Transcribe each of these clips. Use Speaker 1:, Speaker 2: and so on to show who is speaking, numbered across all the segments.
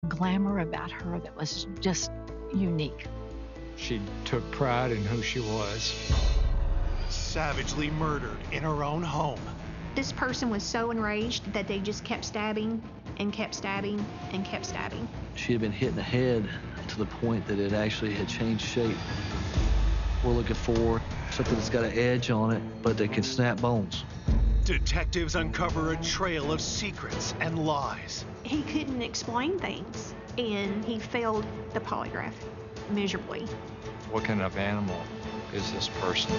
Speaker 1: glamour about her that was just unique.
Speaker 2: She took pride in who she was.
Speaker 3: Savagely murdered in her own home.
Speaker 4: This person was so enraged that they just kept stabbing and kept stabbing and kept stabbing.
Speaker 5: She had been hit in the head to the point that it actually had changed shape. We're looking for something that's got an edge on it, but that can snap bones.
Speaker 3: Detectives uncover a trail of secrets and lies.
Speaker 4: He couldn't explain things, and he failed the polygraph miserably.
Speaker 2: What kind of animal is this person?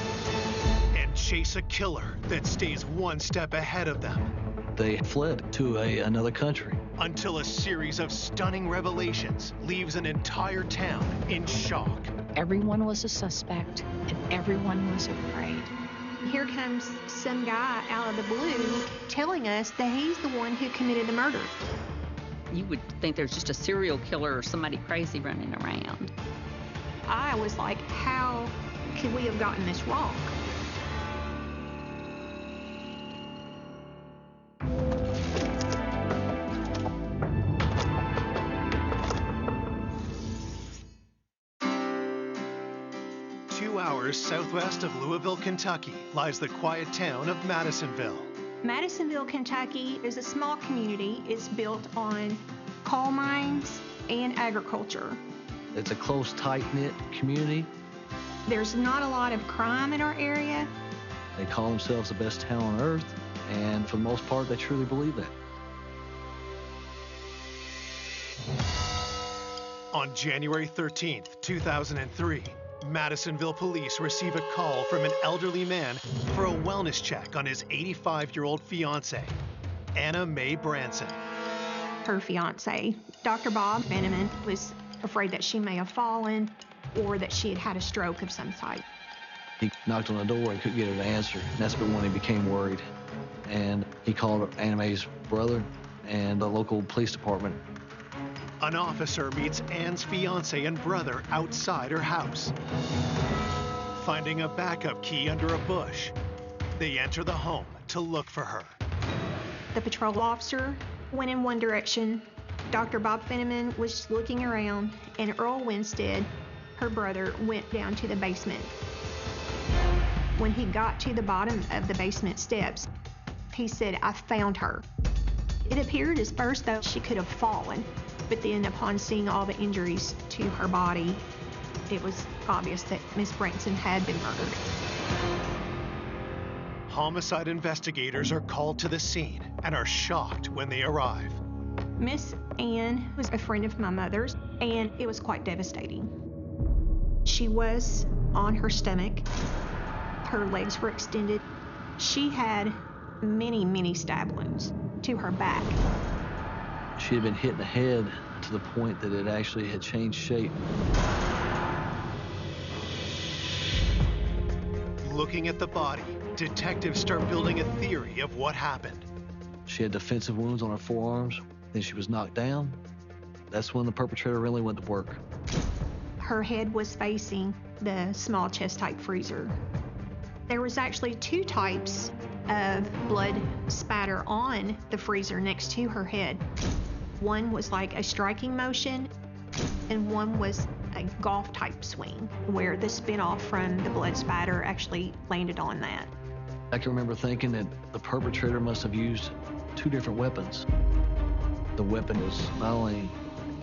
Speaker 3: And chase a killer that stays one step ahead of them.
Speaker 5: They fled to another country.
Speaker 3: Until a series of stunning revelations leaves an entire town in shock.
Speaker 1: Everyone was a suspect, and everyone was afraid.
Speaker 4: Here comes some guy out of the blue telling us that he's the one who committed the murder.
Speaker 6: You would think there's just a serial killer or somebody crazy running around.
Speaker 4: I was like, how could we have gotten this wrong?
Speaker 3: Southwest of Louisville, Kentucky, lies the quiet town of Madisonville.
Speaker 4: Madisonville, Kentucky is a small community. It's built on coal mines and agriculture.
Speaker 5: It's a close, tight-knit community.
Speaker 4: There's not a lot of crime in our area.
Speaker 5: They call themselves the best town on earth, and for the most part, they truly believe that.
Speaker 3: On January 13th, 2003, Madisonville police receive a call from an elderly man for a wellness check on his 85-year-old fiancée, Anna Mae Branson.
Speaker 4: Her fiancé, Dr. Bob Fenneman, was afraid that she may have fallen or that she had had a stroke of some type.
Speaker 5: He knocked on the door and couldn't get her to answer. And that's when he became worried. And he called Anna Mae's brother and the local police department.
Speaker 3: An officer meets Anne's fiancé and brother outside her house. Finding a backup key under a bush, they enter the home to look for her.
Speaker 4: The patrol officer went in one direction. Dr. Bob Fenneman was looking around, and Earl Winstead, her brother, went down to the basement. When he got to the bottom of the basement steps, he said, "I found her." It appeared at first though she could have fallen. But then upon seeing all the injuries to her body, it was obvious that Miss Branson had been murdered.
Speaker 3: Homicide investigators are called to the scene and are shocked when they arrive.
Speaker 4: Miss Ann was a friend of my mother's, and it was quite devastating. She was on her stomach. Her legs were extended. She had many, many stab wounds to her back.
Speaker 5: She had been hit in the head to the point that it actually had changed shape.
Speaker 3: Looking at the body, detectives start building a theory of what happened.
Speaker 5: She had defensive wounds on her forearms. Then she was knocked down. That's when the perpetrator really went to work.
Speaker 4: Her head was facing the small chest type freezer. There was actually two types of blood spatter on the freezer next to her head. One was like a striking motion, and one was a golf type swing, where the spin-off from the blood spatter actually landed on that.
Speaker 5: I can remember thinking that the perpetrator must have used two different weapons. The weapon was not only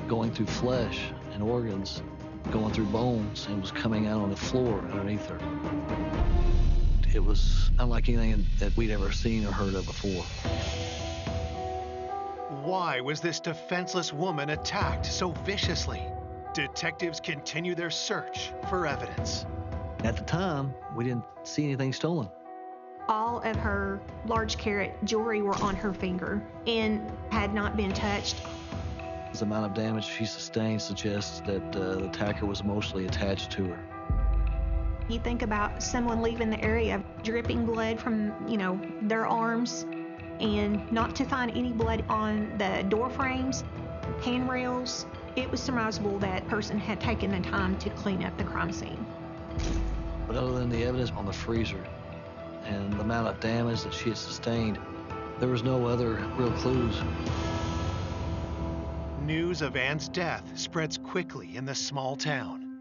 Speaker 5: going through flesh and organs, going through bones, and was coming out on the floor underneath her. It was unlike anything that we'd ever seen or heard of before.
Speaker 3: Why was this defenseless woman attacked so viciously? Detectives continue their search for evidence.
Speaker 5: At the time, we didn't see anything stolen.
Speaker 4: All of her large carat jewelry were on her finger and had not been touched.
Speaker 5: The amount of damage she sustained suggests that the attacker was emotionally attached to her.
Speaker 4: You think about someone leaving the area dripping blood from, their arms, and not to find any blood on the door frames, handrails. It was surmisable that person had taken the time to clean up the crime scene.
Speaker 5: But other than the evidence on the freezer and the amount of damage that she had sustained, there was no other real clues.
Speaker 3: News of Ann's death spreads quickly in the small town.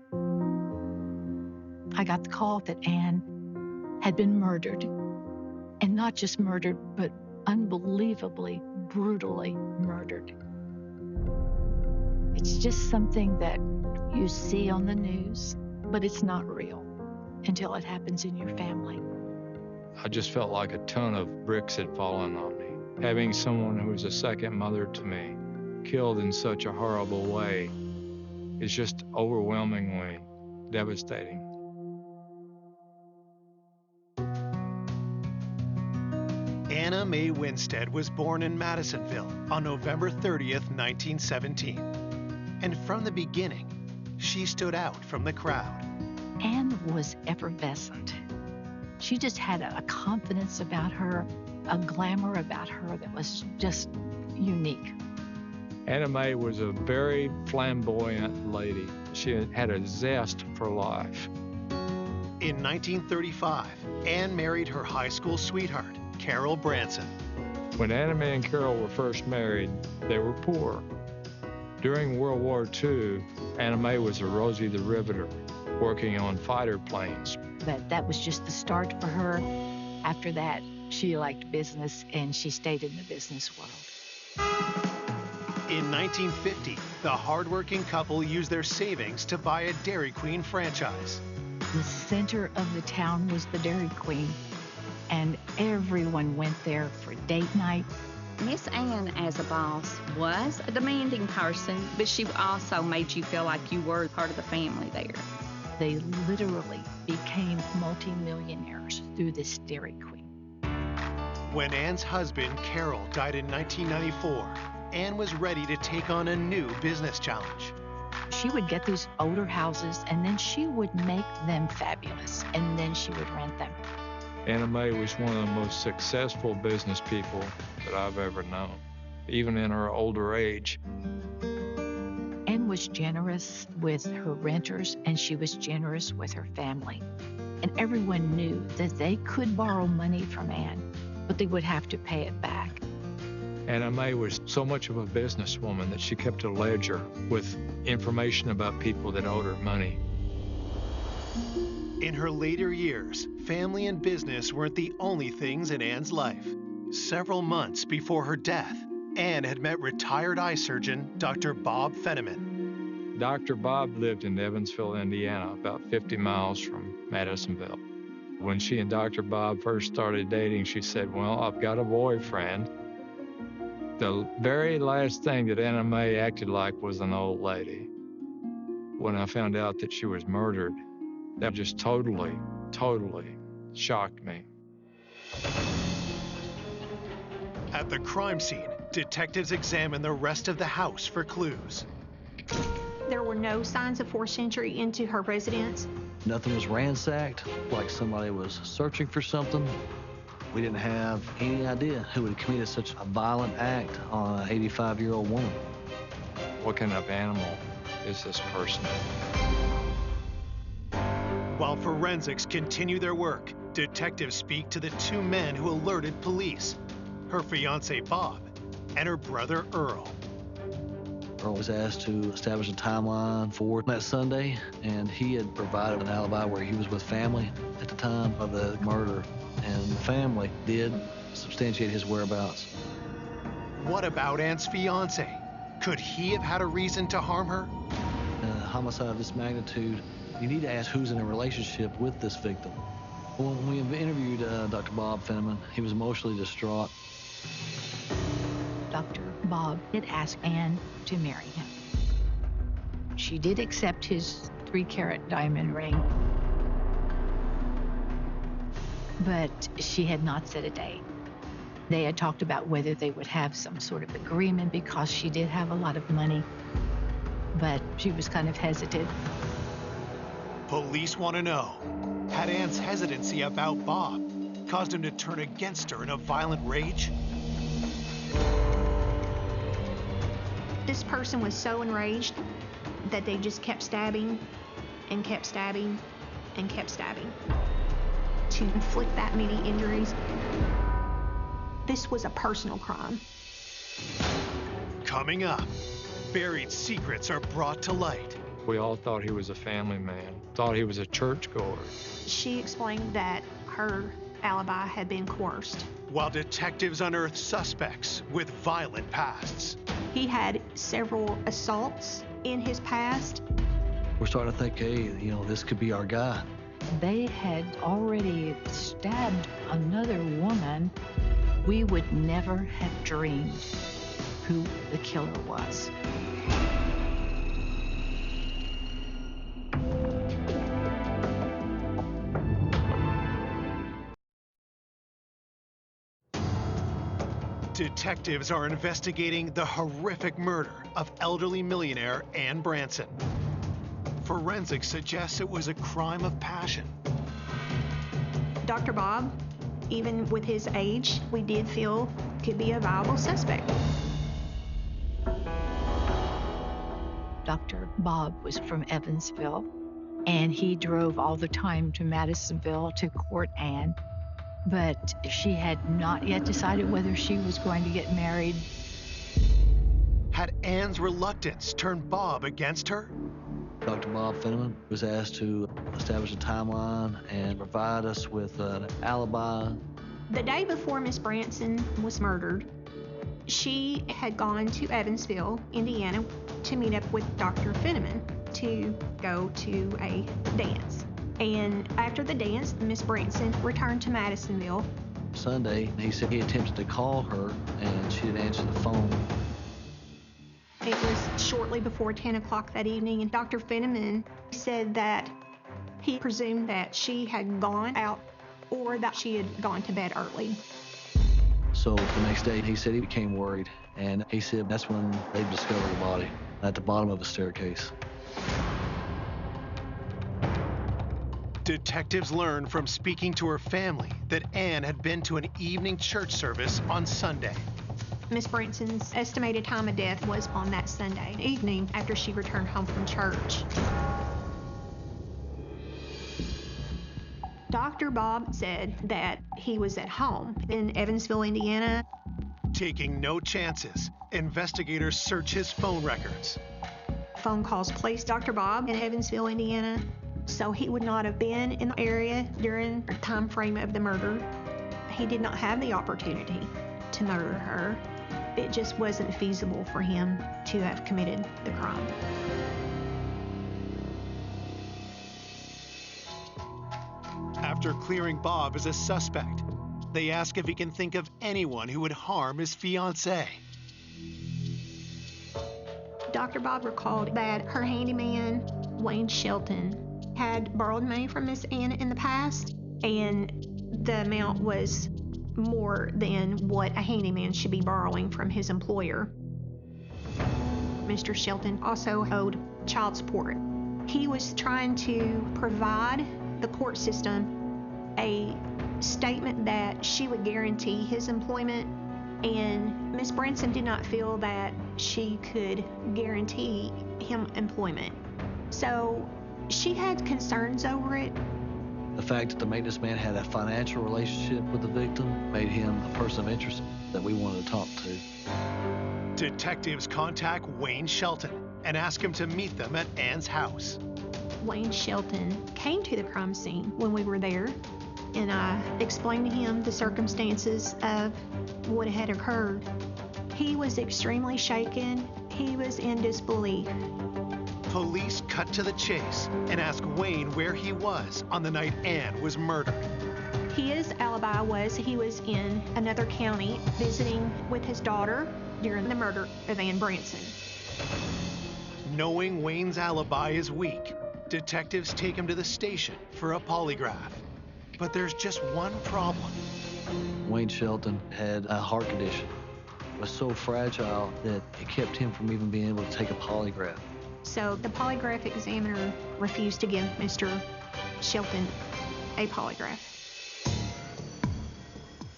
Speaker 1: I got the call that Ann had been murdered. And not just murdered, but unbelievably, brutally murdered. It's just something that you see on the news, but it's not real until it happens in your family.
Speaker 2: I just felt like a ton of bricks had fallen on me. Having someone who was a second mother to me killed in such a horrible way is just overwhelmingly devastating.
Speaker 3: Anna Mae Winstead was born in Madisonville on November 30th, 1917. And from the beginning, she stood out from the crowd.
Speaker 1: Ann was effervescent. She just had a confidence about her, a glamour about her that was just unique.
Speaker 2: Anna Mae was a very flamboyant lady. She had a zest for life.
Speaker 3: In 1935, Ann married her high school sweetheart, Carol Branson.
Speaker 2: When Anna Mae and Carol were first married, they were poor. During World War II, Anna Mae was a Rosie the Riveter, working on fighter planes.
Speaker 1: But that was just the start for her. After that, she liked business and she stayed in the business world.
Speaker 3: In 1950, the hardworking couple used their savings to buy a Dairy Queen franchise.
Speaker 1: The center of the town was the Dairy Queen, and everyone went there for date night.
Speaker 6: Miss Ann, as a boss, was a demanding person, but she also made you feel like you were part of the family there.
Speaker 1: They literally became multimillionaires through this Dairy Queen.
Speaker 3: When Ann's husband, Carol, died in 1994, Ann was ready to take on a new business challenge.
Speaker 1: She would get these older houses, and then she would make them fabulous, and then she would rent them.
Speaker 2: Anna Mae was one of the most successful business people that I've ever known, even in her older age.
Speaker 1: Ann was generous with her renters, and she was generous with her family. And everyone knew that they could borrow money from Ann, but they would have to pay it back.
Speaker 2: Anna Mae was so much of a businesswoman that she kept a ledger with information about people that owed her money.
Speaker 3: In her later years, family and business weren't the only things in Ann's life. Several months before her death, Ann had met retired eye surgeon Dr. Bob Fenneman.
Speaker 2: Dr. Bob lived in Evansville, Indiana, about 50 miles from Madisonville. When she and Dr. Bob first started dating, she said, "Well, I've got a boyfriend." The very last thing that Anna Mae acted like was an old lady. When I found out that she was murdered, that just totally shocked me.
Speaker 3: At the crime scene, detectives examined the rest of the house for clues.
Speaker 4: There were no signs of forced entry into her residence.
Speaker 5: Nothing was ransacked, like somebody was searching for something. We didn't have any idea who had committed such a violent act on an 85-year-old woman.
Speaker 2: What kind of animal is this person?
Speaker 3: While forensics continue their work, detectives speak to the two men who alerted police, her fiancé Bob and her brother Earl.
Speaker 5: Earl was asked to establish a timeline for that Sunday, and he had provided an alibi where he was with family at the time of the murder, and the family did substantiate his whereabouts.
Speaker 3: What about Ann's fiancé? Could he have had a reason to harm her?
Speaker 5: In a homicide of this magnitude, you need to ask who's in a relationship with this victim. When we interviewed Dr. Bob Fenneman, he was emotionally distraught.
Speaker 1: Dr. Bob did ask Ann to marry him. She did accept his 3-carat diamond ring, but she had not set a date. They had talked about whether they would have some sort of agreement because she did have a lot of money, but she was kind of hesitant.
Speaker 3: Police want to know, had Ann's hesitancy about Bob caused him to turn against her in a violent rage?
Speaker 4: This person was so enraged that they just kept stabbing and kept stabbing and kept stabbing to inflict that many injuries. This was a personal crime.
Speaker 3: Coming up, Buried secrets are brought to light.
Speaker 2: We all thought he was a family man, thought he was a churchgoer.
Speaker 4: She explained that her alibi had been coerced.
Speaker 3: While detectives unearth suspects with violent pasts.
Speaker 4: He had several assaults in his past.
Speaker 5: We're starting to think, hey, this could be our guy.
Speaker 1: They had already stabbed another woman. We would never have dreamed who the killer was.
Speaker 3: Detectives are investigating the horrific murder of elderly millionaire Ann Branson. Forensics suggests it was a crime of passion.
Speaker 4: Dr. Bob, even with his age, we did feel could be a viable suspect.
Speaker 1: Dr. Bob was from Evansville, and he drove all the time to Madisonville to court Ann, but she had not yet decided whether she was going to get married.
Speaker 3: Had Ann's reluctance turned Bob against her?
Speaker 5: Dr. Bob Fenneman was asked to establish a timeline and provide us with an alibi.
Speaker 4: The day before Miss Branson was murdered, she had gone to Evansville, Indiana, to meet up with Dr. Fenneman to go to a dance. And after the dance, Miss Branson returned to Madisonville.
Speaker 5: Sunday, he said he attempted to call her and she didn't answer the phone.
Speaker 4: It was shortly before 10 o'clock that evening, and Dr. Fenneman said that he presumed that she had gone out or that she had gone to bed early.
Speaker 5: So the next day, he said he became worried, and he said that's when they discovered the body at the bottom of a staircase.
Speaker 3: Detectives learned from speaking to her family that Ann had been to an evening church service on Sunday.
Speaker 4: Miss Branson's estimated time of death was on that Sunday evening after she returned home from church. Dr. Bob said that he was at home in Evansville, Indiana.
Speaker 3: Taking no chances, investigators search his phone records.
Speaker 4: Phone calls placed Dr. Bob in Evansville, Indiana, so he would not have been in the area during the time frame of the murder. He did not have the opportunity to murder her. It just wasn't feasible for him to have committed the crime.
Speaker 3: After clearing Bob as a suspect, they ask if he can think of anyone who would harm his fiancée.
Speaker 4: Dr. Bob recalled that her handyman, Wayne Shelton, had borrowed money from Miss Ann in the past, and the amount was more than what a handyman should be borrowing from his employer. Mr. Shelton also owed child support. He was trying to provide the court system a statement that she would guarantee his employment, and Miss Branson did not feel that she could guarantee him employment. So she had concerns over it.
Speaker 5: The fact that the maintenance man had a financial relationship with the victim made him a person of interest that we wanted to talk to.
Speaker 3: Detectives contact Wayne Shelton and ask him to meet them at Ann's house.
Speaker 4: Wayne Shelton came to the crime scene when we were there, and I explained to him the circumstances of what had occurred. He was extremely shaken. He was in disbelief.
Speaker 3: Police cut to the chase and ask Wayne where he was on the night Ann was murdered.
Speaker 4: His alibi was he was in another county visiting with his daughter during the murder of Ann Branson.
Speaker 3: Knowing Wayne's alibi is weak, detectives take him to the station for a polygraph. But there's just one problem.
Speaker 5: Wayne Shelton had a heart condition. It was so fragile that it kept him from even being able to take a polygraph.
Speaker 4: So the polygraph examiner refused to give Mr. Shelton a polygraph.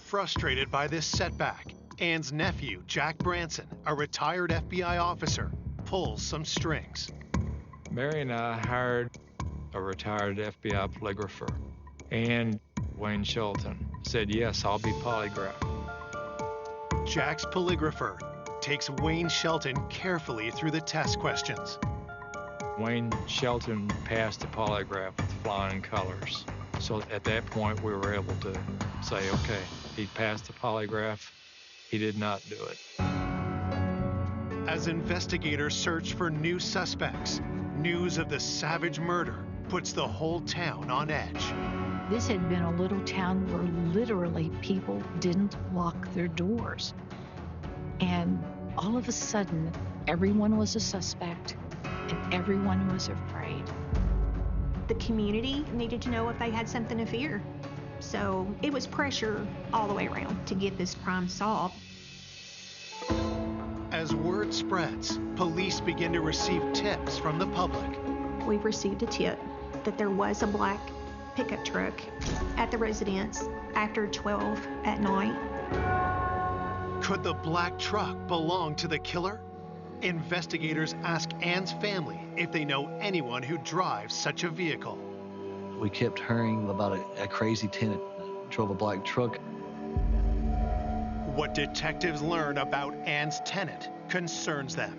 Speaker 3: Frustrated by this setback, Ann's nephew, Jack Branson, a retired FBI officer, pulls some strings.
Speaker 2: Mary and I hired a retired FBI polygrapher, and Wayne Shelton said, yes, I'll be polygraphed.
Speaker 3: Jack's polygrapher takes Wayne Shelton carefully through the test questions.
Speaker 2: Wayne Shelton passed the polygraph with flying colors. So at that point, we were able to say, okay, he passed the polygraph. He did not do it.
Speaker 3: As investigators search for new suspects, news of the savage murder puts the whole town on edge.
Speaker 1: This had been a little town where literally people didn't lock their doors. And all of a sudden, everyone was a suspect and everyone was afraid.
Speaker 4: The community needed to know if they had something to fear. So it was pressure all the way around to get this crime solved.
Speaker 3: As word spreads, police begin to receive tips from the public.
Speaker 4: We received a tip that there was a black pickup truck at the residence after 12 at night.
Speaker 3: Could the black truck belong to the killer? Investigators ask Ann's family if they know anyone who drives such a vehicle.
Speaker 5: We kept hearing about a crazy tenant drove a black truck.
Speaker 3: What detectives learn about Ann's tenant concerns them.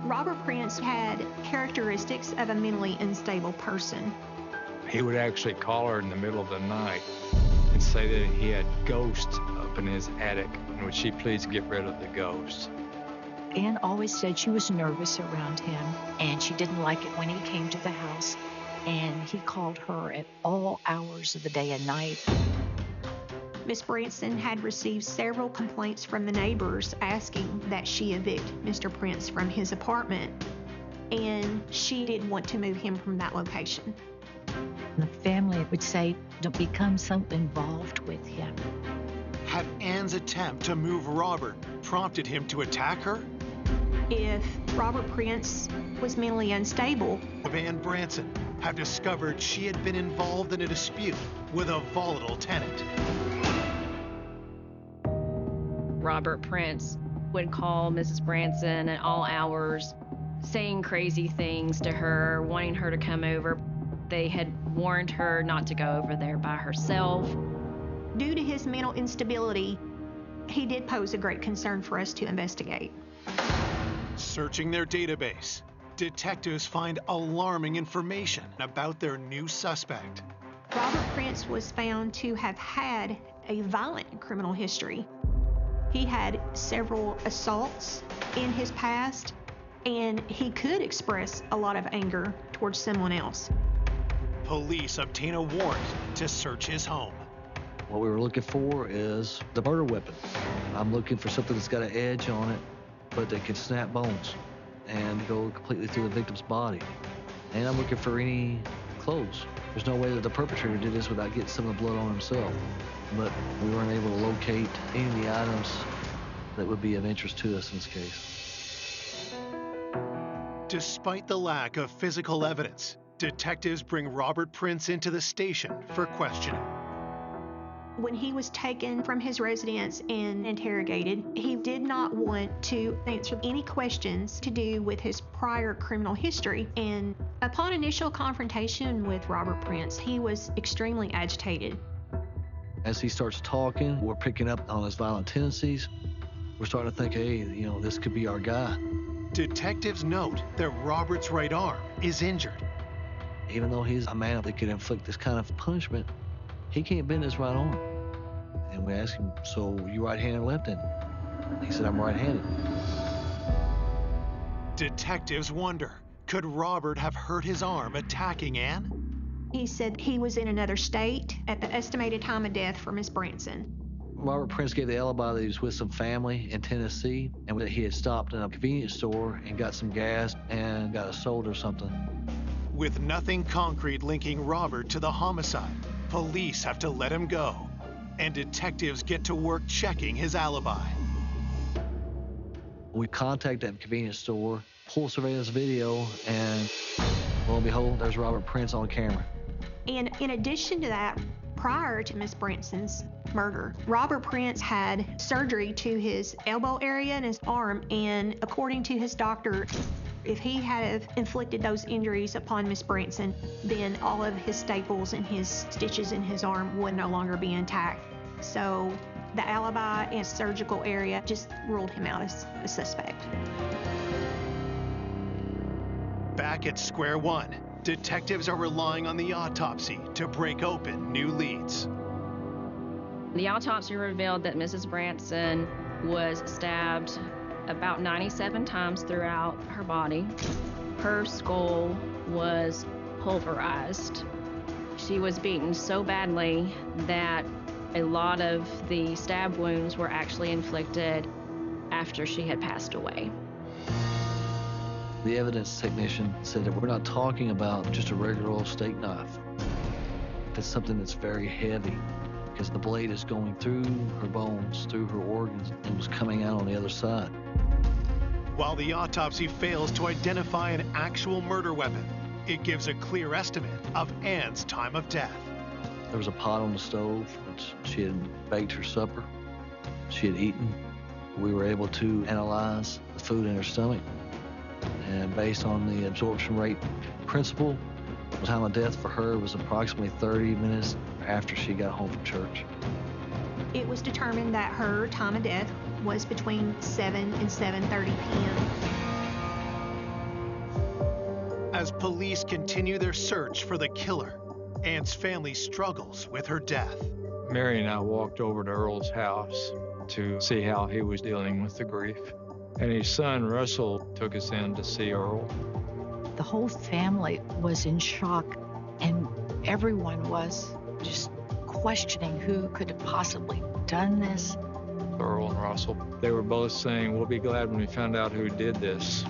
Speaker 4: Robert Prince had characteristics of a mentally unstable person.
Speaker 2: He would actually call her in the middle of the night and say that he had ghosts up in his attic, and would she please get rid of the ghosts?
Speaker 1: Ann always said she was nervous around him, and she didn't like it when he came to the house, and he called her at all hours of the day and night.
Speaker 4: Miss Branson had received several complaints from the neighbors asking that she evict Mr. Prince from his apartment, and she didn't want to move him from that location.
Speaker 1: The family would say, don't become so involved with him.
Speaker 3: Had Ann's attempt to move Robert prompted him to attack her?
Speaker 4: If Robert Prince was mentally unstable,
Speaker 3: Ann Branson have discovered she had been involved in a dispute with a volatile tenant.
Speaker 7: Robert Prince would call Mrs. Branson at all hours, saying crazy things to her, wanting her to come over. They had warned her not to go over there by herself.
Speaker 4: due to his mental instability, he did pose a great concern for us to investigate.
Speaker 3: Searching their database, detectives find alarming information about their new suspect.
Speaker 4: Robert Prince was found to have had a violent criminal history. He had several assaults in his past, and he could express a lot of anger towards someone else.
Speaker 3: Police obtain a warrant to search his home.
Speaker 5: What we were looking for is the murder weapon. I'm looking for something that's got an edge on it, but that can snap bones and go completely through the victim's body. And I'm looking for any clothes. There's no way that the perpetrator did this without getting some of the blood on himself. But we weren't able to locate any of the items that would be of interest to us in this case.
Speaker 3: Despite the lack of physical evidence, detectives bring Robert Prince into the station for questioning.
Speaker 4: When he was taken from his residence and interrogated, he did not want to answer any questions to do with his prior criminal history. And upon initial confrontation with Robert Prince, he was extremely agitated.
Speaker 5: As he starts talking, we're picking up on his violent tendencies. We're starting to think, hey, this could be our guy.
Speaker 3: Detectives note that Robert's right arm is injured.
Speaker 5: Even though he's a man that could inflict this kind of punishment, he can't bend his right arm. And we asked him, so you right-handed or left-handed? He said, I'm right-handed.
Speaker 3: Detectives wonder, could Robert have hurt his arm attacking Ann?
Speaker 4: He said he was in another state at the estimated time of death for Miss Branson.
Speaker 5: Robert Prince gave the alibi that he was with some family in Tennessee and that he had stopped in a convenience store and got some gas and got a soda or something.
Speaker 3: With nothing concrete linking Robert to the homicide, police have to let him go, and detectives get to work checking his alibi.
Speaker 5: We contact that convenience store, pull surveillance video, and lo and behold, there's Robert Prince on camera.
Speaker 4: And in addition to that, prior to Miss Branson's murder, Robert Prince had surgery to his elbow area and his arm, and according to his doctor, if he had inflicted those injuries upon Miss Branson, then all of his staples and his stitches in his arm would no longer be intact. So The alibi and surgical area just ruled him out as a suspect.
Speaker 3: Back at square one, detectives are relying on the autopsy to break open new leads.
Speaker 7: The autopsy revealed that Mrs. Branson was stabbed about 97 times throughout her body. Her skull was pulverized. She was beaten so badly that a lot of the stab wounds were actually inflicted after she had passed away.
Speaker 5: The evidence technician said that we're not talking about just a regular old steak knife. It's something that's very heavy because the blade is going through her bones, through her organs, and was coming out on the other side.
Speaker 3: While the autopsy fails to identify an actual murder weapon, it gives a clear estimate of Ann's time of death.
Speaker 5: There was a pot on the stove, which she had baked her supper. She had eaten. We were able to analyze the food in her stomach. And based on the absorption rate principle, the time of death for her was approximately 30 minutes after she got home from church.
Speaker 4: It was determined that her time of death was between 7 and 7:30 p.m.
Speaker 3: As police continue their search for the killer, Ann's family struggles with her death.
Speaker 2: Mary and I walked over to Earl's house to see how he was dealing with the grief. And his son, Russell, took us in to see Earl.
Speaker 1: The whole family was in shock, and everyone was just questioning who could have possibly done this.
Speaker 2: Earl and Russell, they were both saying, we'll be glad when we found out who did this.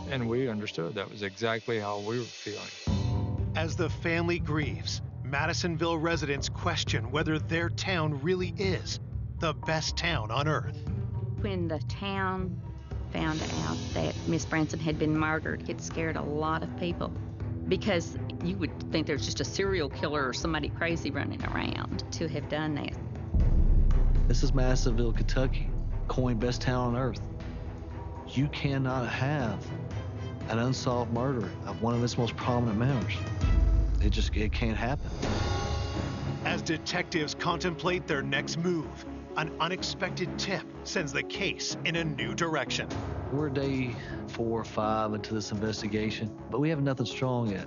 Speaker 2: And we understood that was exactly how we were feeling.
Speaker 3: As the family grieves, Madisonville residents question whether their town really is the best town on earth.
Speaker 6: When the town found out that Miss Branson had been murdered, it scared a lot of people because you would think there's just a serial killer or somebody crazy running around to have done that.
Speaker 5: This is Madisonville, Kentucky, coined best town on earth. You cannot have an unsolved murder of one of its most prominent members. It can't happen.
Speaker 3: As detectives contemplate their next move, an unexpected tip sends the case in a new direction.
Speaker 5: We're day 4 or 5 into this investigation, but we have nothing strong yet.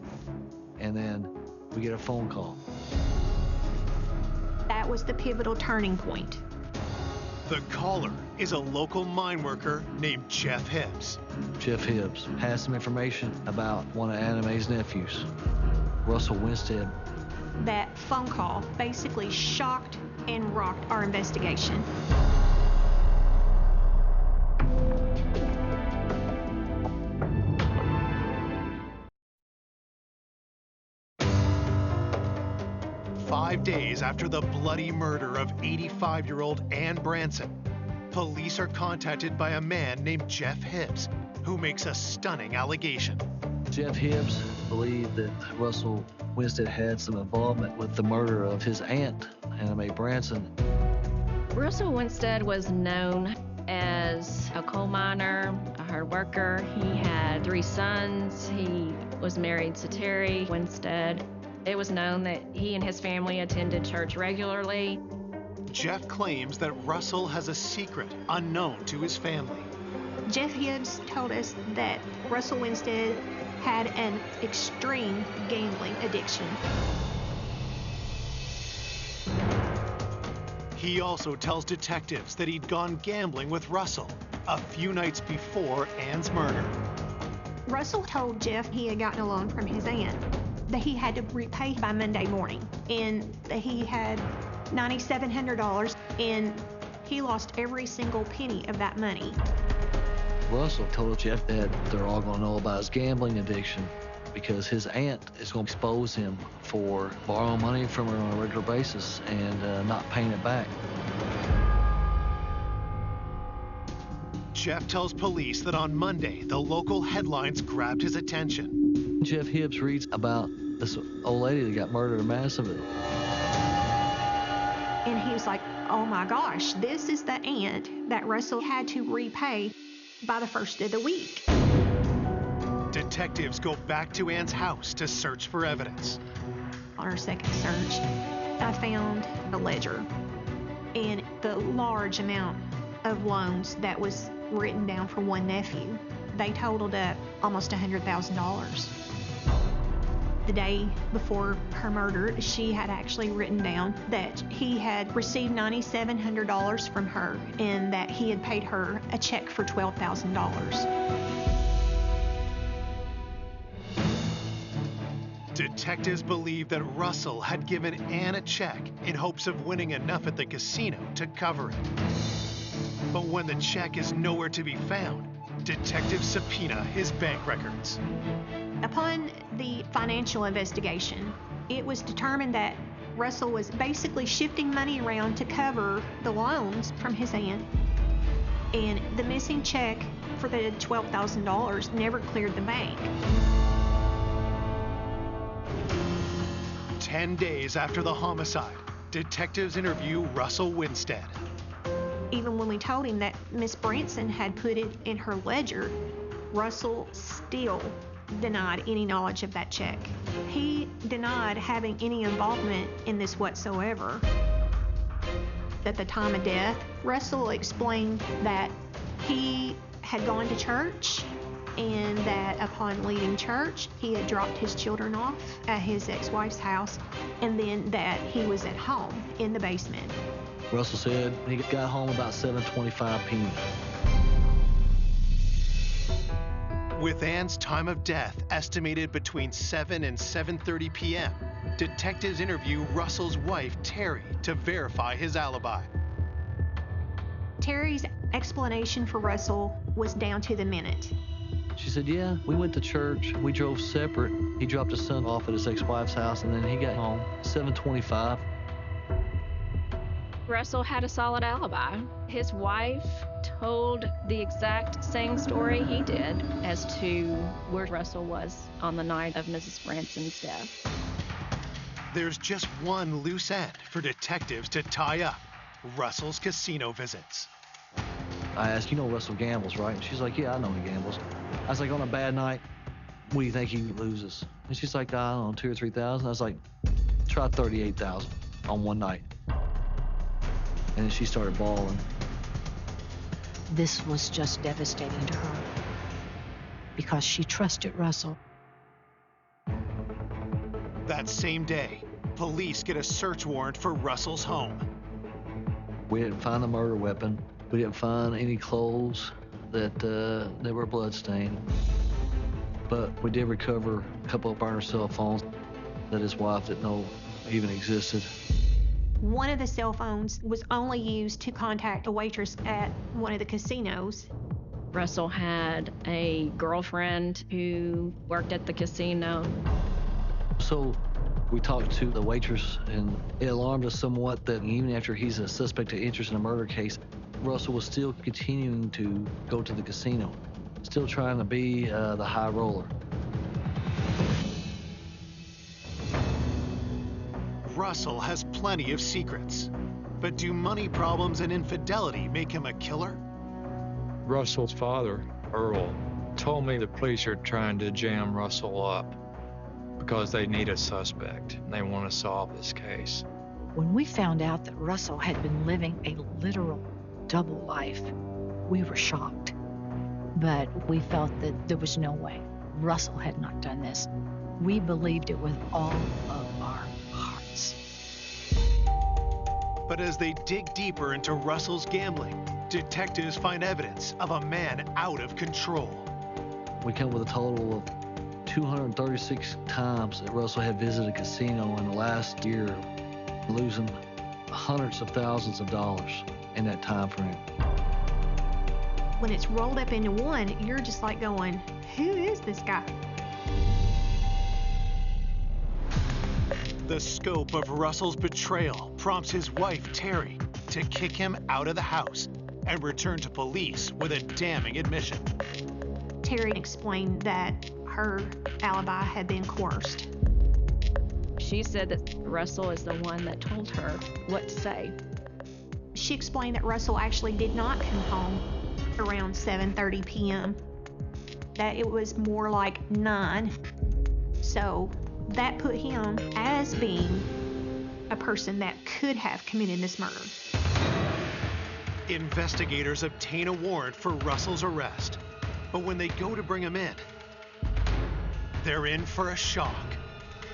Speaker 5: And then we get a phone call.
Speaker 4: That was the pivotal turning point.
Speaker 3: The caller is a local mine worker named Jeff Hibbs.
Speaker 5: Jeff Hibbs has some information about one of Anna Mae's nephews, Russell Winstead.
Speaker 4: That phone call basically shocked and rocked our investigation.
Speaker 3: Five days after the bloody murder of 85-year-old Ann Branson, police are contacted by a man named Jeff Hibbs, who makes a stunning allegation.
Speaker 5: Jeff Hibbs believed that Russell Winstead had some involvement with the murder of his aunt, Anna Mae Branson.
Speaker 7: Russell Winstead was known as a coal miner, a hard worker. He had 3 sons. He was married to Terry Winstead. It was known that he and his family attended church regularly.
Speaker 3: Jeff claims that Russell has a secret unknown to his family.
Speaker 4: Jeff Hibbs told us that Russell Winstead had an extreme gambling addiction.
Speaker 3: He also tells detectives that he'd gone gambling with Russell a few nights before Ann's murder.
Speaker 4: Russell told Jeff he had gotten a loan from his aunt that he had to repay by Monday morning, and that he had $9,700, and he lost every single penny of that money.
Speaker 5: Russell told Jeff that they're all going to know about his gambling addiction because his aunt is going to expose him for borrowing money from her on a regular basis and not paying it back.
Speaker 3: Jeff tells police that on Monday, the local headlines grabbed his attention.
Speaker 5: Jeff Hibbs reads about this old lady that got murdered in Madisonville.
Speaker 4: And he was like, oh my gosh, this is the aunt that Russell had to repay by the first of the week.
Speaker 3: Detectives go back to Ann's house to search for evidence.
Speaker 4: On our second search, I found a ledger. and the large amount of loans that was written down for one nephew. They totaled up almost $100,000. The day before her murder, she had actually written down that he had received $9,700 from her and that he had paid her a check for $12,000.
Speaker 3: Detectives believe that Russell had given Ann a check in hopes of winning enough at the casino to cover it. But when the check is nowhere to be found, detectives subpoena his bank records.
Speaker 4: Upon the financial investigation, it was determined that Russell was basically shifting money around to cover the loans from his aunt, and the missing check for the $12,000 never cleared the bank.
Speaker 3: 10 days after the homicide, detectives interview Russell Winstead.
Speaker 4: Even when we told him that Miss Branson had put it in her ledger, Russell still denied any knowledge of that check. He denied having any involvement in this whatsoever. At the time of death, Russell explained that he had gone to church and that upon leaving church, he had dropped his children off at his ex-wife's house, and then that he was at home in the basement.
Speaker 5: Russell said he got home about 7:25 p.m.
Speaker 3: With Ann's time of death estimated between 7 and 7:30 p.m., detectives interview Russell's wife, Terry, to verify his alibi.
Speaker 4: Terry's explanation for Russell was down to the minute.
Speaker 5: She said, yeah, we went to church. We drove separate. He dropped his son off at his ex-wife's house, and then he got home 7:25.
Speaker 7: Russell had a solid alibi. His wife told the exact same story he did as to where Russell was on the night of Mrs. Branson's death.
Speaker 3: There's just one loose end for detectives to tie up: Russell's casino visits.
Speaker 5: I asked, you know Russell gambles, right? And she's like, yeah, I know he gambles. I was like, on a bad night, what do you think he loses? And she's like, I don't know, 2,000 or 3,000. I was like, try 38,000 on one night. And then she started bawling.
Speaker 1: This was just devastating to her because she trusted Russell.
Speaker 3: That same day, police get a search warrant for Russell's home.
Speaker 5: We didn't find the murder weapon. We didn't find any clothes that were bloodstained. But we did recover a couple of burner cell phones that his wife didn't know even existed.
Speaker 4: One of the cell phones was only used to contact a waitress at one of the casinos.
Speaker 7: Russell had a girlfriend who worked at the casino.
Speaker 5: So we talked to the waitress, and it alarmed us somewhat that even after he's a suspect of interest in a murder case, Russell was still continuing to go to the casino, still trying to be the high roller.
Speaker 3: Russell has plenty of secrets, but do money problems and infidelity make him a killer?
Speaker 2: Russell's father, Earl, told me the police are trying to jam Russell up because they need a suspect and they want to solve this case.
Speaker 1: When we found out that Russell had been living a literal double life, we were shocked. But we felt that there was no way Russell had not done this. We believed it with all of our hearts.
Speaker 3: But as they dig deeper into Russell's gambling, detectives find evidence of a man out of control.
Speaker 5: We come with a total of 236 times that Russell had visited a casino in the last year, losing hundreds of thousands of dollars in that time frame.
Speaker 4: When it's rolled up into one, you're just like going, who is this guy?
Speaker 3: The scope of Russell's betrayal prompts his wife, Terry, to kick him out of the house and return to police with a damning admission.
Speaker 4: Terry explained that her alibi had been coerced.
Speaker 7: She said that Russell is the one that told her what to say.
Speaker 4: She explained that Russell actually did not come home around 7:30 p.m., that it was more like 9. So that put him as being a person that could have committed this murder.
Speaker 3: Investigators obtain a warrant for Russell's arrest, but when they go to bring him in, they're in for a shock.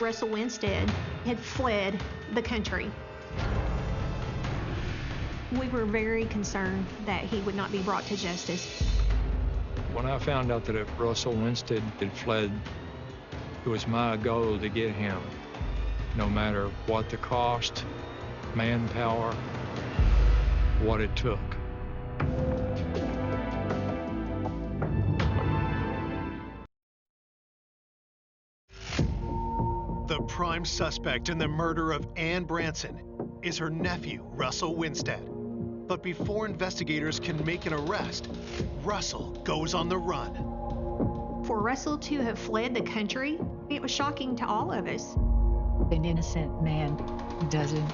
Speaker 4: Russell Winstead had fled the country. We were very concerned that he would not be brought to justice.
Speaker 2: When I found out that Russell Winstead had fled, it was my goal to get him, no matter what the cost, manpower, what it took.
Speaker 3: The prime suspect in the murder of Ann Branson is her nephew, Russell Winstead. But before investigators can make an arrest, Russell goes on the run.
Speaker 4: For Russell to have fled the country, it was shocking to all of us.
Speaker 1: An innocent man doesn't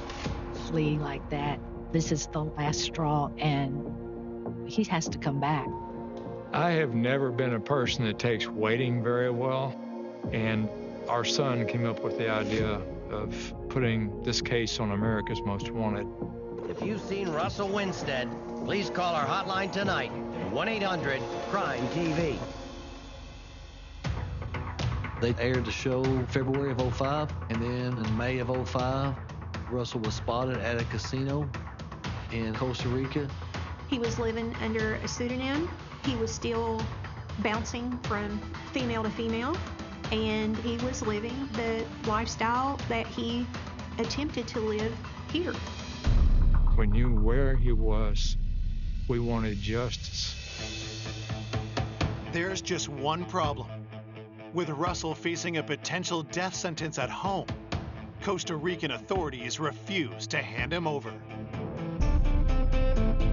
Speaker 1: flee like that. This is the last straw, and he has to come back.
Speaker 2: I have never been a person that takes waiting very well, and our son came up with the idea of putting this case on America's Most Wanted.
Speaker 8: If you've seen Russell Winstead, please call our hotline tonight, 1-800-CRIME-TV.
Speaker 5: They aired the show February of '05, and then in May of '05, Russell was spotted at a casino in Costa Rica.
Speaker 4: He was living under a pseudonym. He was still bouncing from female to female, and he was living the lifestyle that he attempted to live here.
Speaker 2: We knew where he was. We wanted justice.
Speaker 3: There's just one problem. With Russell facing a potential death sentence at home, Costa Rican authorities refuse to hand him over.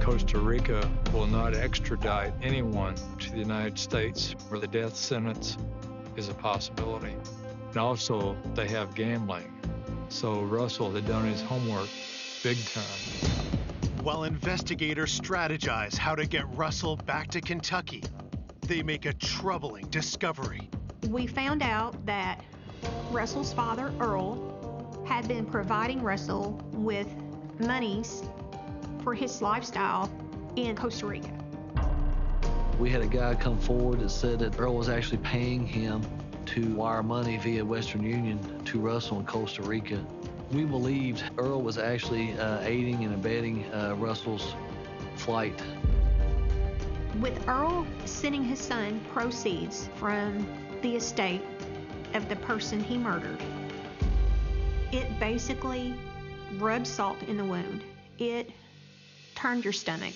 Speaker 2: Costa Rica will not extradite anyone to the United States where the death sentence is a possibility. And also, they have gambling. So Russell had done his homework big time.
Speaker 3: While investigators strategize how to get Russell back to Kentucky, they make a troubling discovery.
Speaker 4: We found out that Russell's father, Earl, had been providing Russell with monies for his lifestyle in Costa Rica.
Speaker 5: We had a guy come forward that said that Earl was actually paying him to wire money via Western Union to Russell in Costa Rica. We believed Earl was actually aiding and abetting Russell's flight.
Speaker 4: With Earl sending his son proceeds from the estate of the person he murdered, it basically rubbed salt in the wound. It turned your stomach.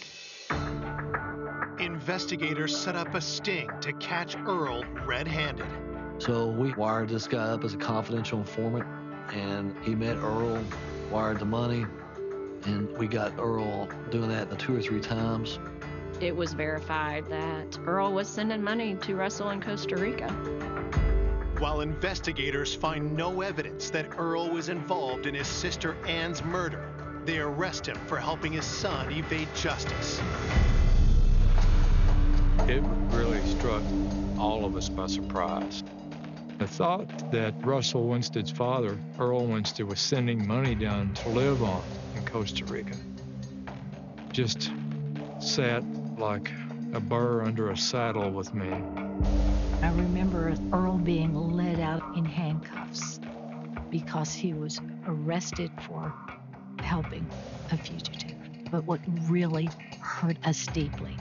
Speaker 3: Investigators set up a sting to catch Earl red-handed.
Speaker 5: So we wired this guy up as a confidential informant, and he met Earl, wired the money, and we got Earl doing that 2 or 3 times.
Speaker 7: It was verified that Earl was sending money to Russell in Costa Rica.
Speaker 3: While investigators find no evidence that Earl was involved in his sister Ann's murder, they arrest him for helping his son evade justice.
Speaker 2: It really struck all of us by surprise. The thought that Russell Winstead's father, Earl Winstead, was sending money down to live on in Costa Rica just sat like a burr under a saddle with me.
Speaker 1: I remember Earl being led out in handcuffs because he was arrested for helping a fugitive. But what really hurt us deeply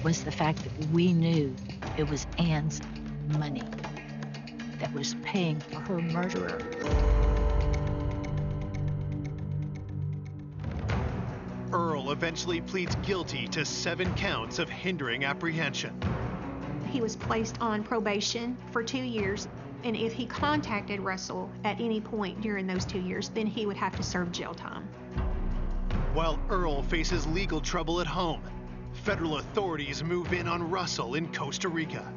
Speaker 1: was the fact that we knew it was Ann's money that was paying for her murderer.
Speaker 3: Earl eventually pleads guilty to 7 counts of hindering apprehension.
Speaker 4: He was placed on probation for 2 years, and if he contacted Russell at any point during those 2 years, then he would have to serve jail time.
Speaker 3: While Earl faces legal trouble at home, federal authorities move in on Russell in Costa Rica.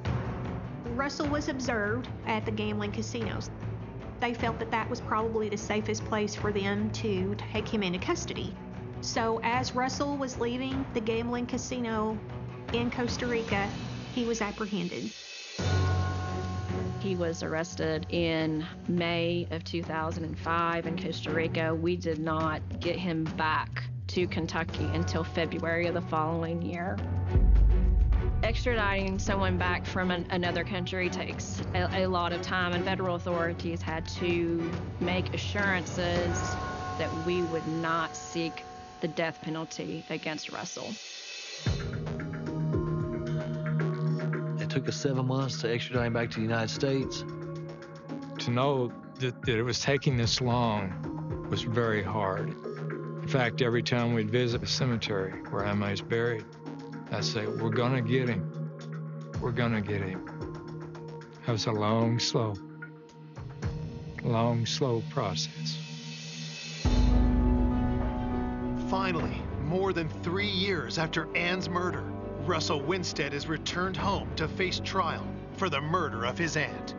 Speaker 4: Russell was observed at the gambling casinos. They felt that that was probably the safest place for them to take him into custody. So as Russell was leaving the gambling casino in Costa Rica, he was apprehended.
Speaker 7: He was arrested in May of 2005 in Costa Rica. We did not get him back to Kentucky until February of the following year. Extraditing someone back from another country takes a lot of time, and federal authorities had to make assurances that we would not seek the death penalty against Russell.
Speaker 5: It took us 7 months to extradite him back to the United States.
Speaker 2: To know that it was taking this long was very hard. In fact, every time we'd visit the cemetery where Emma is buried, I'd say, we're gonna get him. We're gonna get him. It was a long, slow process.
Speaker 3: Finally, more than 3 years after Ann's murder, Russell Winstead is returned home to face trial for the murder of his aunt.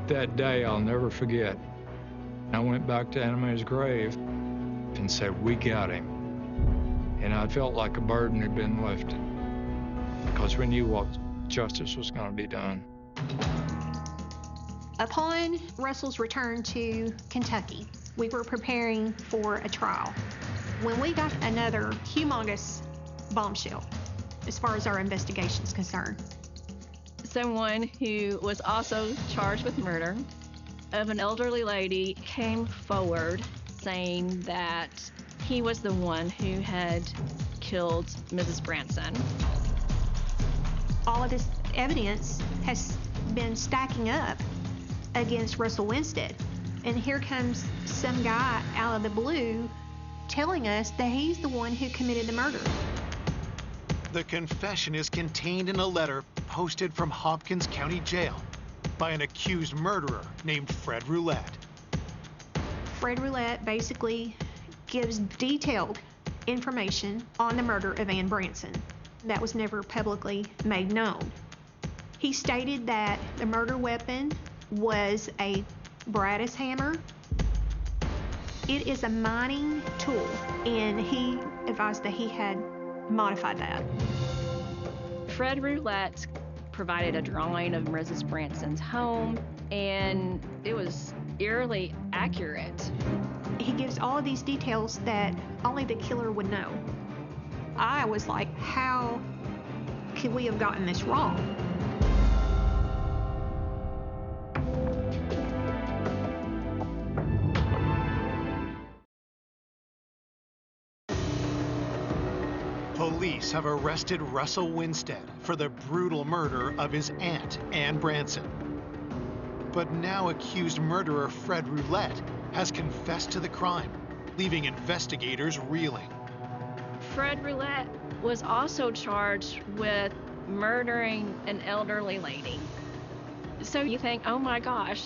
Speaker 2: That day I'll never forget. I went back to Anna Mae's grave and said, we got him. And I felt like a burden had been lifted because we knew what justice was going to be done.
Speaker 4: Upon Russell's return to Kentucky, we were preparing for a trial when we got another humongous bombshell as far as our investigation is concerned.
Speaker 7: Someone who was also charged with murder of an elderly lady came forward saying that he was the one who had killed Mrs. Branson.
Speaker 4: All of this evidence has been stacking up against Russell Winstead. And here comes some guy out of the blue telling us that he's the one who committed the murder.
Speaker 3: The confession is contained in a letter posted from Hopkins County Jail by an accused murderer named Fred Roulette.
Speaker 4: Fred Roulette basically gives detailed information on the murder of Ann Branson that was never publicly made known. He stated that the murder weapon was a Bradis hammer. It is a mining tool, and he advised that he had modified that.
Speaker 7: Fred Roulette provided a drawing of Mrs. Branson's home, and it was eerily accurate.
Speaker 4: He gives all of these details that only the killer would know. I was like, how could we have gotten this wrong?
Speaker 3: Police have arrested Russell Winstead for the brutal murder of his aunt, Ann Branson. But now accused murderer Fred Roulette has confessed to the crime, leaving investigators reeling.
Speaker 7: Fred Roulette was also charged with murdering an elderly lady. So you think, oh my gosh,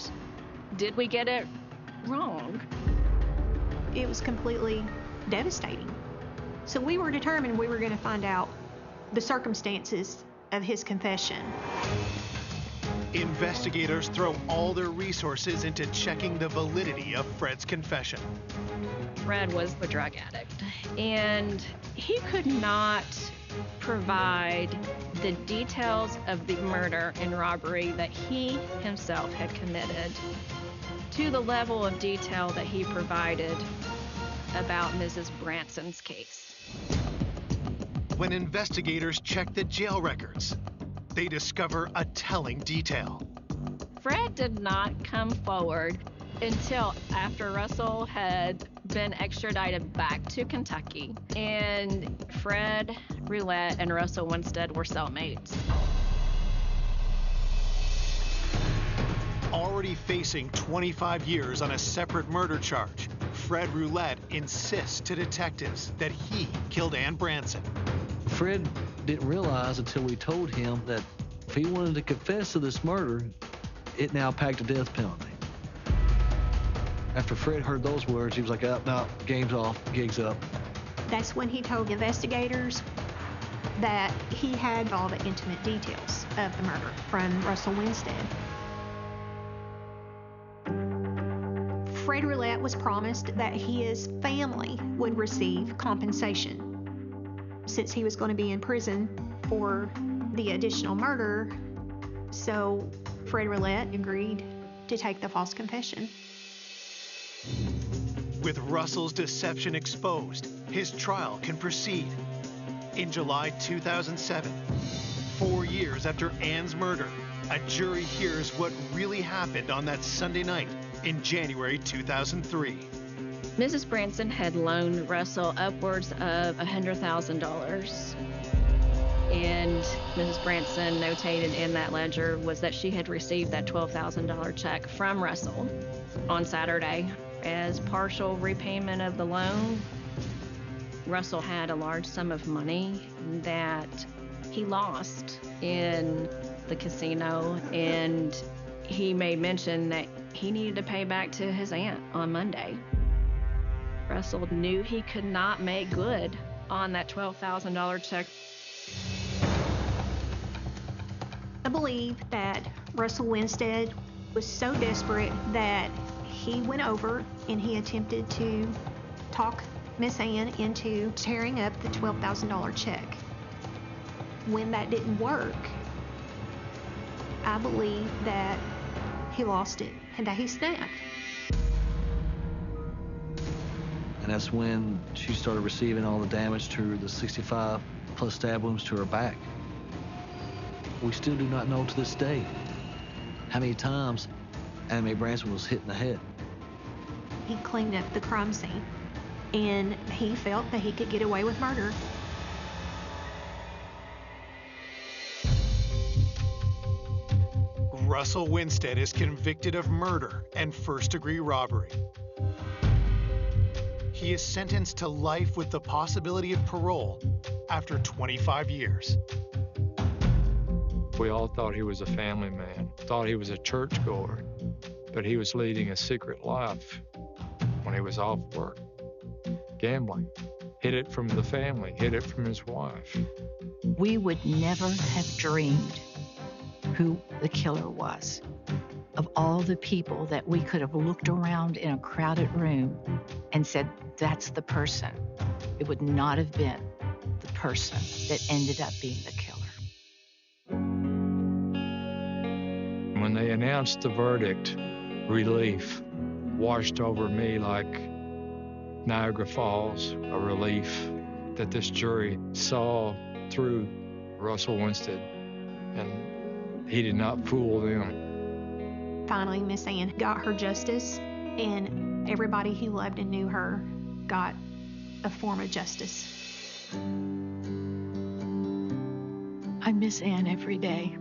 Speaker 7: did we get it wrong?
Speaker 4: It was completely devastating. So we were determined we were going to find out the circumstances of his confession.
Speaker 3: Investigators throw all their resources into checking the validity of Fred's confession.
Speaker 7: Fred was a drug addict, and he could not provide the details of the murder and robbery that he himself had committed to the level of detail that he provided about Mrs. Branson's case.
Speaker 3: When investigators check the jail records, they discover a telling detail.
Speaker 7: Fred did not come forward until after Russell had been extradited back to Kentucky, and Fred Roulette and Russell Winstead were cellmates.
Speaker 3: Already facing 25 years on a separate murder charge, Fred Roulette insists to detectives that he killed Ann Branson.
Speaker 5: Fred didn't realize until we told him that if he wanted to confess to this murder, it now packed a death penalty. After Fred heard those words, he was like, oh, no, game's off, gig's up.
Speaker 4: That's when he told investigators that he had all the intimate details of the murder from Russell Winstead. Fred Roulette was promised that his family would receive compensation. Since he was going to be in prison for the additional murder, so Fred Roulette agreed to take the false confession.
Speaker 3: With Russell's deception exposed, his trial can proceed. In July 2007, 4 years after Ann's murder, a jury hears what really happened on that Sunday night in January 2003.
Speaker 7: Mrs. Branson had loaned Russell upwards of $100,000. And Mrs. Branson notated in that ledger was that she had received that $12,000 check from Russell on Saturday as partial repayment of the loan. Russell had a large sum of money that he lost in the casino, and he made mention that he needed to pay back to his aunt on Monday. Russell knew he could not make good on that $12,000 check.
Speaker 4: I believe that Russell Winstead was so desperate that he went over and he attempted to talk Miss Ann into tearing up the $12,000 check. When that didn't work, I believe that he lost it and that he snapped.
Speaker 5: And that's when she started receiving all the damage to the 65 plus stab wounds to her back. We still do not know to this day how many times Anna Mae Branson was hit in the head.
Speaker 4: He cleaned up the crime scene, and he felt that he could get away with murder.
Speaker 3: Russell Winstead is convicted of murder and first-degree robbery. He is sentenced to life with the possibility of parole after 25 years.
Speaker 2: We all thought he was a family man, thought he was a churchgoer, but he was leading a secret life when he was off work. Gambling, hid it from the family, hid it from his wife.
Speaker 1: We would never have dreamed who the killer was. Of all the people that we could have looked around in a crowded room and said, that's the person, it would not have been the person that ended up being the killer.
Speaker 2: When they announced the verdict, relief washed over me like Niagara Falls, a relief that this jury saw through Russell Winstead, and he did not fool them.
Speaker 4: Finally, Miss Ann got her justice, and everybody who loved and knew her got a form of justice.
Speaker 1: I miss Ann every day.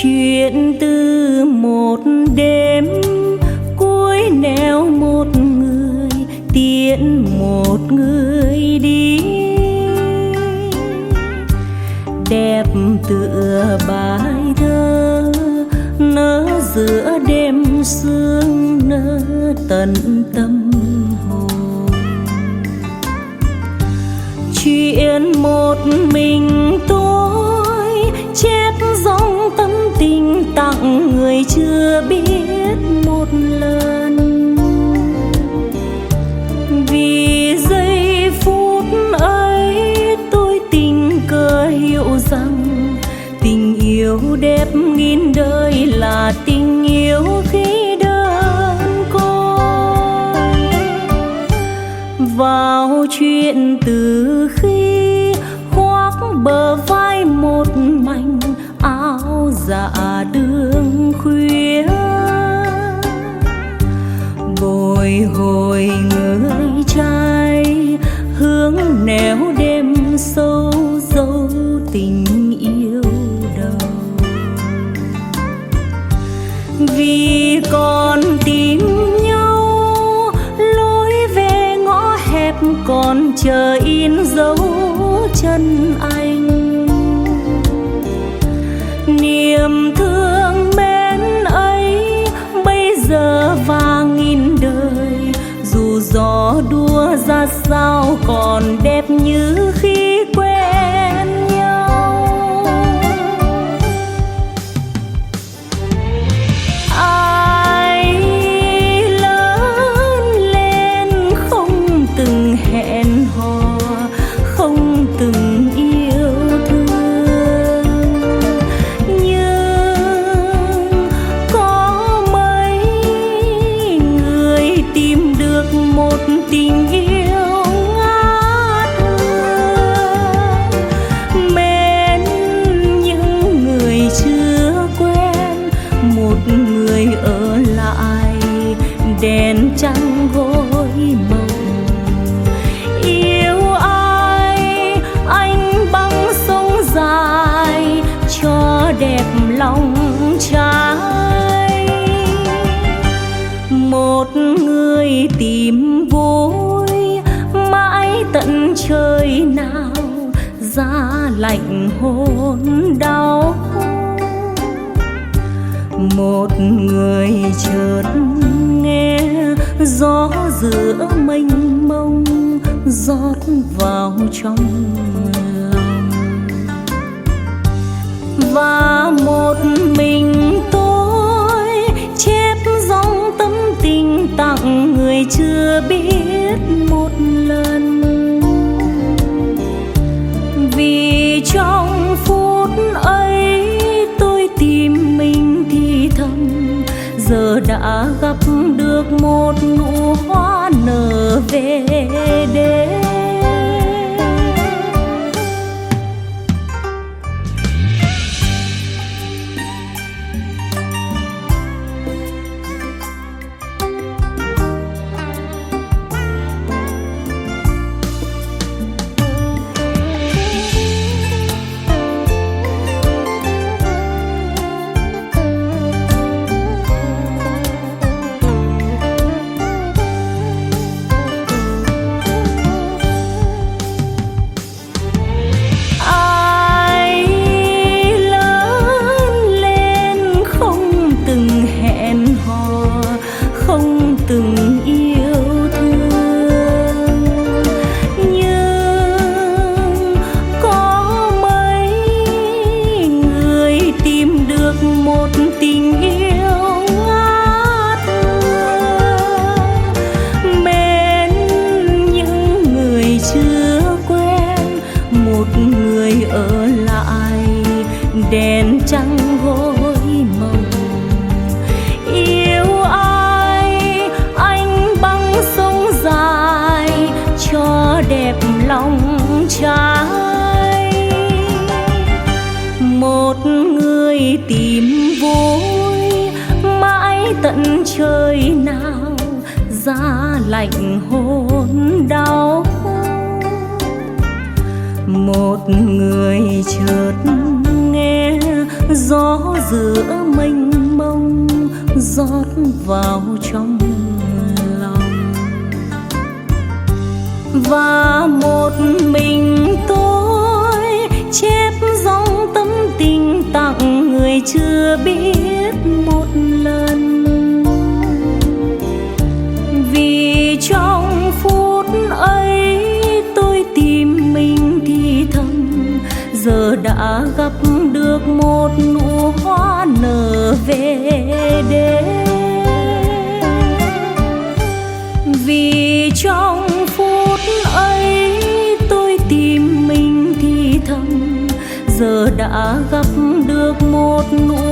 Speaker 9: Chuyện từ một đêm cuối nẻo một người tiễn một người đi, đẹp tựa bài thơ nở giữa đêm sương nở tận tâm hồn. Chuyện một mình tôi chép dòng tâm tình tặng người chưa biết một lần. Vì giây phút ấy tôi tình cờ hiểu rằng tình yêu đẹp nghìn đời là tình yêu khi đơn côi. Vào chuyện từ khi khoác bờ vai một mảnh áo dạ đường khuya, bồi hồi người trai hướng nẻo đêm sâu dấu tình yêu đầu. Vì còn tìm nhau lối về ngõ hẹp còn chờ in dấu chân anh. Niềm thương mến ấy bây giờ và nghìn đời, dù gió đua ra xưa sao còn đẹp như khi quen nhau. Ai lớn lên không từng hẹn hò, không từng yêu thương, nhưng có mấy người tìm được một tình yêu ngát hương, mến những người chưa quen, một người ở lại đèn trăng gối mộng. Yêu ai anh băng sông dài cho đẹp lòng trai, một người tìm vui mãi tận trời nào, giá lạnh hôn đau. Một người chợt nghe gió giữa mênh mông rót vào trong lòng, và một mình tôi chép dòng tâm tình tặng người chưa biết một lần. Vì trong phút ấy tôi tìm mình thì thầm, giờ đã gặp được một nụ hoa nở về đêm. Từng yêu thương, nhưng có mấy người tìm được một tình yêu ngát hương, mến những người chưa quen, một người ở lại đèn trăng gối mộng. Yêu dài cho đẹp lòng trai, một người tìm vui mãi tận trời nào, giá lạnh hôn đau. Một người chợt nghe gió giữa mênh mông rót vào trong, và một mình tôi chép dòng tâm tình tặng người chưa biết một lần. Vì trong phút ấy tôi tìm mình thì thầm, giờ đã gặp được một nụ hoa nở về đêm. Vì trong phút ấy tôi tìm mình thì thầm, giờ đã gặp được một nụ